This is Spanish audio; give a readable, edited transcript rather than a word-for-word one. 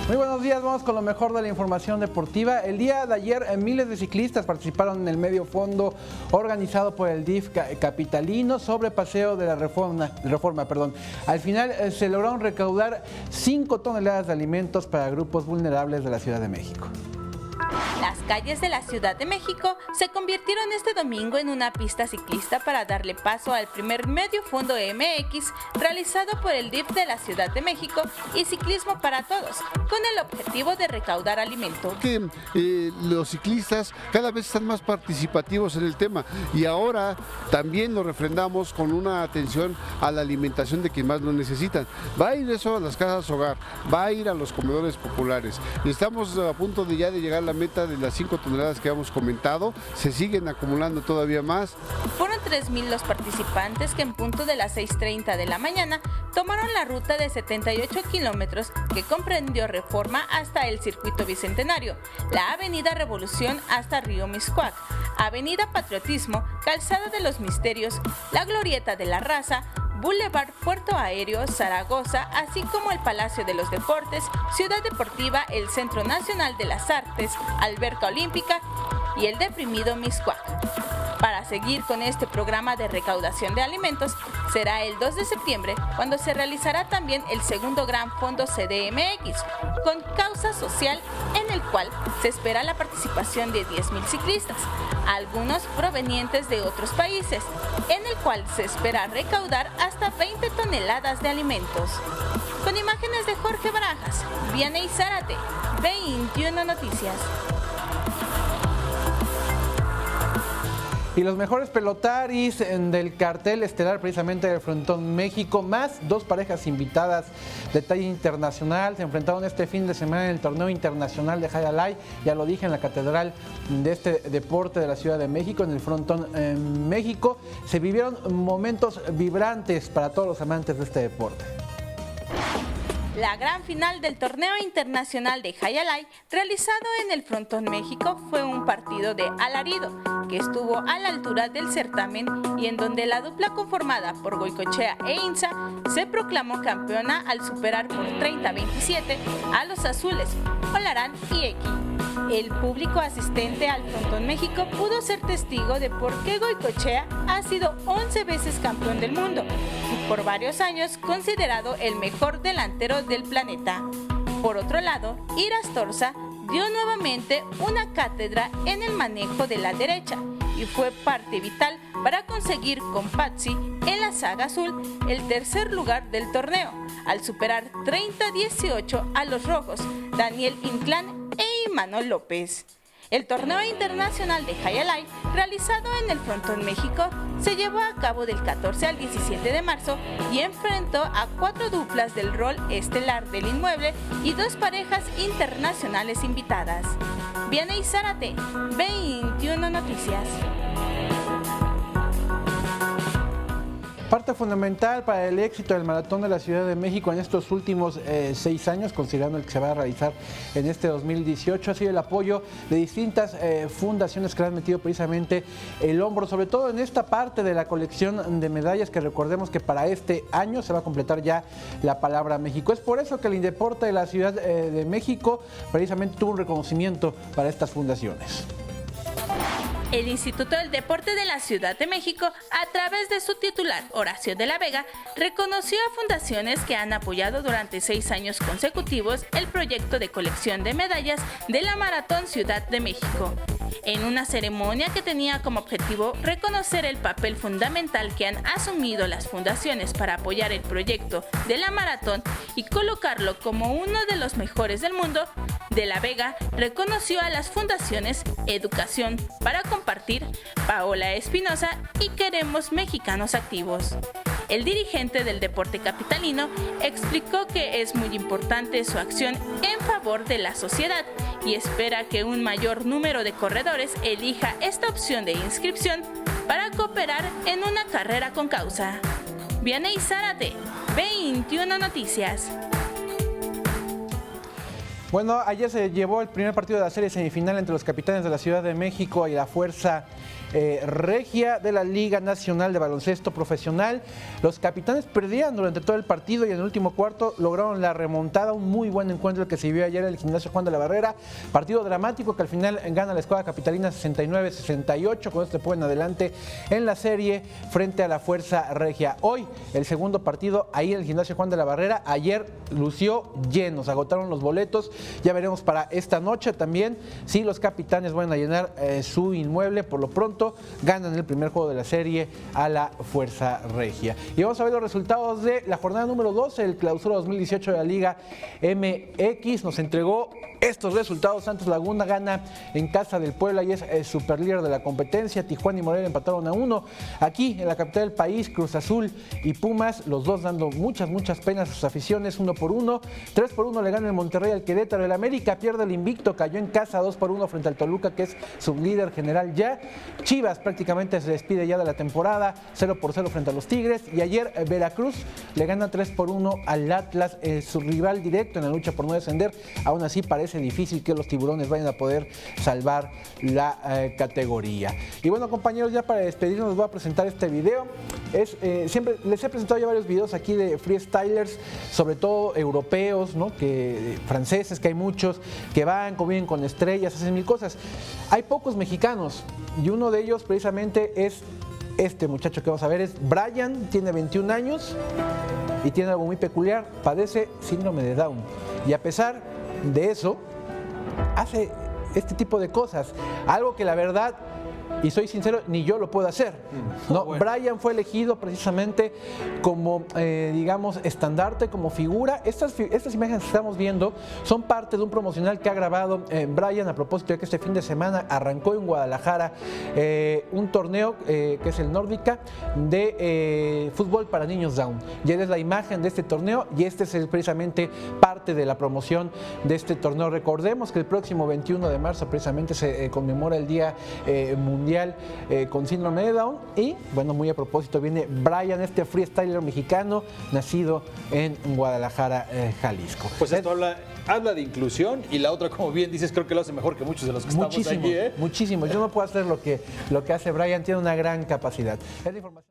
Muy buenos días, vamos con lo mejor de la información deportiva. El día de ayer miles de ciclistas participaron en el medio fondo organizado por el DIF capitalino sobre paseo de la reforma. Al final se lograron recaudar 5 toneladas de alimentos para grupos vulnerables de la Ciudad de México. Las calles de la Ciudad de México se convirtieron este domingo en una pista ciclista para darle paso al primer medio fondo MX realizado por el DIF de la Ciudad de México y Ciclismo para Todos, con el objetivo de recaudar alimento. Los ciclistas cada vez están más participativos en el tema y ahora también lo refrendamos con una atención a la alimentación de quienes más lo necesitan. Va a ir eso a las casas hogar, va a ir a los comedores populares. Estamos a punto de llegar a la meta de las 5 toneladas que hemos comentado, se siguen acumulando todavía más. Fueron 3,000 los participantes que en punto de las 6:30 de la mañana tomaron la ruta de 78 kilómetros que comprendió Reforma hasta el Circuito Bicentenario, la Avenida Revolución hasta Río Mixcoac, Avenida Patriotismo, Calzada de los Misterios, la Glorieta de la Raza, Boulevard Puerto Aéreo, Zaragoza, así como el Palacio de los Deportes, Ciudad Deportiva, el Centro Nacional de las Artes, Alberca Olímpica y el deprimido Mixcoac. Para seguir con este programa de recaudación de alimentos, será el 2 de septiembre cuando se realizará también el segundo Gran Fondo CDMX, con causa social en el cual se espera la participación de 10,000 ciclistas, algunos provenientes de otros países, en el cual se espera recaudar hasta 20 toneladas de alimentos. Con imágenes de Jorge Barajas, Vianey Zárate, 21 Noticias. Y los mejores pelotaris del cartel estelar precisamente del Frontón México, más 2 parejas invitadas de talla internacional, se enfrentaron este fin de semana en el torneo internacional de Jay Alay, ya lo dije, en la catedral de este deporte de la Ciudad de México, en el Frontón México. Se vivieron momentos vibrantes para todos los amantes de este deporte. La gran final del torneo internacional de Jay Alay, realizado en el Frontón México, fue un partido de alarido que estuvo a la altura del certamen y en donde la dupla conformada por Goicoechea e Inza se proclamó campeona al superar por 30-27 a los azules, Olarán y Equi. El público asistente al Frontón México pudo ser testigo de por qué Goicoechea ha sido 11 veces campeón del mundo y por varios años considerado el mejor delantero del planeta. Por otro lado, Ira Astorza dio nuevamente una cátedra en el manejo de la derecha y fue parte vital para conseguir con Patsy en la saga azul el tercer lugar del torneo, al superar 30-18 a los rojos, Daniel Inclán e Imanol López. El torneo internacional de Jay Alay, realizado en el Frontón México, se llevó a cabo del 14 al 17 de marzo y enfrentó a 4 duplas del rol estelar del inmueble y 2 parejas internacionales invitadas. Vianey Zárate, 21 Noticias. Parte fundamental para el éxito del Maratón de la Ciudad de México en estos últimos 6 años, considerando el que se va a realizar en este 2018, ha sido el apoyo de distintas fundaciones que han metido precisamente el hombro, sobre todo en esta parte de la colección de medallas, que recordemos que para este año se va a completar ya la palabra México. Es por eso que el Indeporte de la Ciudad de México precisamente tuvo un reconocimiento para estas fundaciones. El Instituto del Deporte de la Ciudad de México, a través de su titular, Horacio de la Vega, reconoció a fundaciones que han apoyado durante 6 años consecutivos el proyecto de colección de medallas de la Maratón Ciudad de México. En una ceremonia que tenía como objetivo reconocer el papel fundamental que han asumido las fundaciones para apoyar el proyecto de la maratón y colocarlo como uno de los mejores del mundo, de la Vega reconoció a las fundaciones Educación para Compartir, Paola Espinosa y Queremos Mexicanos Activos. El dirigente del deporte capitalino explicó que es muy importante su acción en favor de la sociedad y espera que un mayor número de corredores elija esta opción de inscripción para cooperar en una carrera con causa. Vianey Zárate, 21 Noticias. Bueno, ayer se llevó el primer partido de la serie semifinal entre los Capitanes de la Ciudad de México y la Fuerza regia de la Liga Nacional de Baloncesto Profesional. Los capitanes perdían durante todo el partido y en el último cuarto lograron la remontada. Un muy buen encuentro el que se vio ayer en el Gimnasio Juan de la Barrera. Partido dramático que al final gana la escuadra capitalina 69-68. Con esto se ponen adelante en la serie frente a la Fuerza Regia. Hoy el segundo partido ahí en el Gimnasio Juan de la Barrera. Ayer lució lleno, se agotaron los boletos. Ya veremos para esta noche también si los capitanes van a llenar su inmueble. Por lo pronto ganan el primer juego de la serie a la Fuerza Regia. Y vamos a ver los resultados de la jornada número 12, el clausura 2018 de la Liga MX. Nos entregó estos resultados. Santos Laguna gana en casa del Puebla y es superlíder de la competencia. Tijuana y Morelia empataron a 1. Aquí en la capital del país, Cruz Azul y Pumas, los dos dando muchas penas a sus aficiones, 1-1. 3-1 le gana el Monterrey al Querétaro. El América pierde el invicto, cayó en casa 2-1 frente al Toluca, que es sublíder general ya. Chivas prácticamente se despide ya de la temporada, 0-0 frente a los Tigres. Y ayer Veracruz le gana 3-1 al Atlas, su rival directo en la lucha por no descender. Aún así parece difícil que los tiburones vayan a poder salvar la categoría. Y bueno, compañeros, ya para despedirnos les voy a presentar este video. Siempre les he presentado ya varios videos aquí de freestylers, sobre todo europeos, ¿no? Franceses, que hay muchos que van, conviven con estrellas, hacen mil cosas. Hay pocos mexicanos y uno de ellos precisamente es este muchacho que vamos a ver. Es Brian, tiene 21 años y tiene algo muy peculiar, padece síndrome de Down. Y a pesar de eso, hace este tipo de cosas, algo que la verdad, y soy sincero, ni yo lo puedo hacer. No, bueno. Brian fue elegido precisamente como, digamos, estandarte, como figura. Estas imágenes que estamos viendo son parte de un promocional que ha grabado Brian a propósito de que este fin de semana arrancó en Guadalajara un torneo que es el Nórdica de fútbol para niños Down. Y esta es la imagen de este torneo y este es precisamente parte de la promoción de este torneo. Recordemos que el próximo 21 de marzo precisamente se conmemora el Día Mundial con síndrome de Down y bueno, muy a propósito viene Brian, este freestyler mexicano nacido en Guadalajara, Jalisco. Pues esto habla de inclusión y la otra, como bien dices, creo que lo hace mejor que muchos de los que estamos aquí. Muchísimo. Yo no puedo hacer lo que hace Brian, tiene una gran capacidad. Es la información.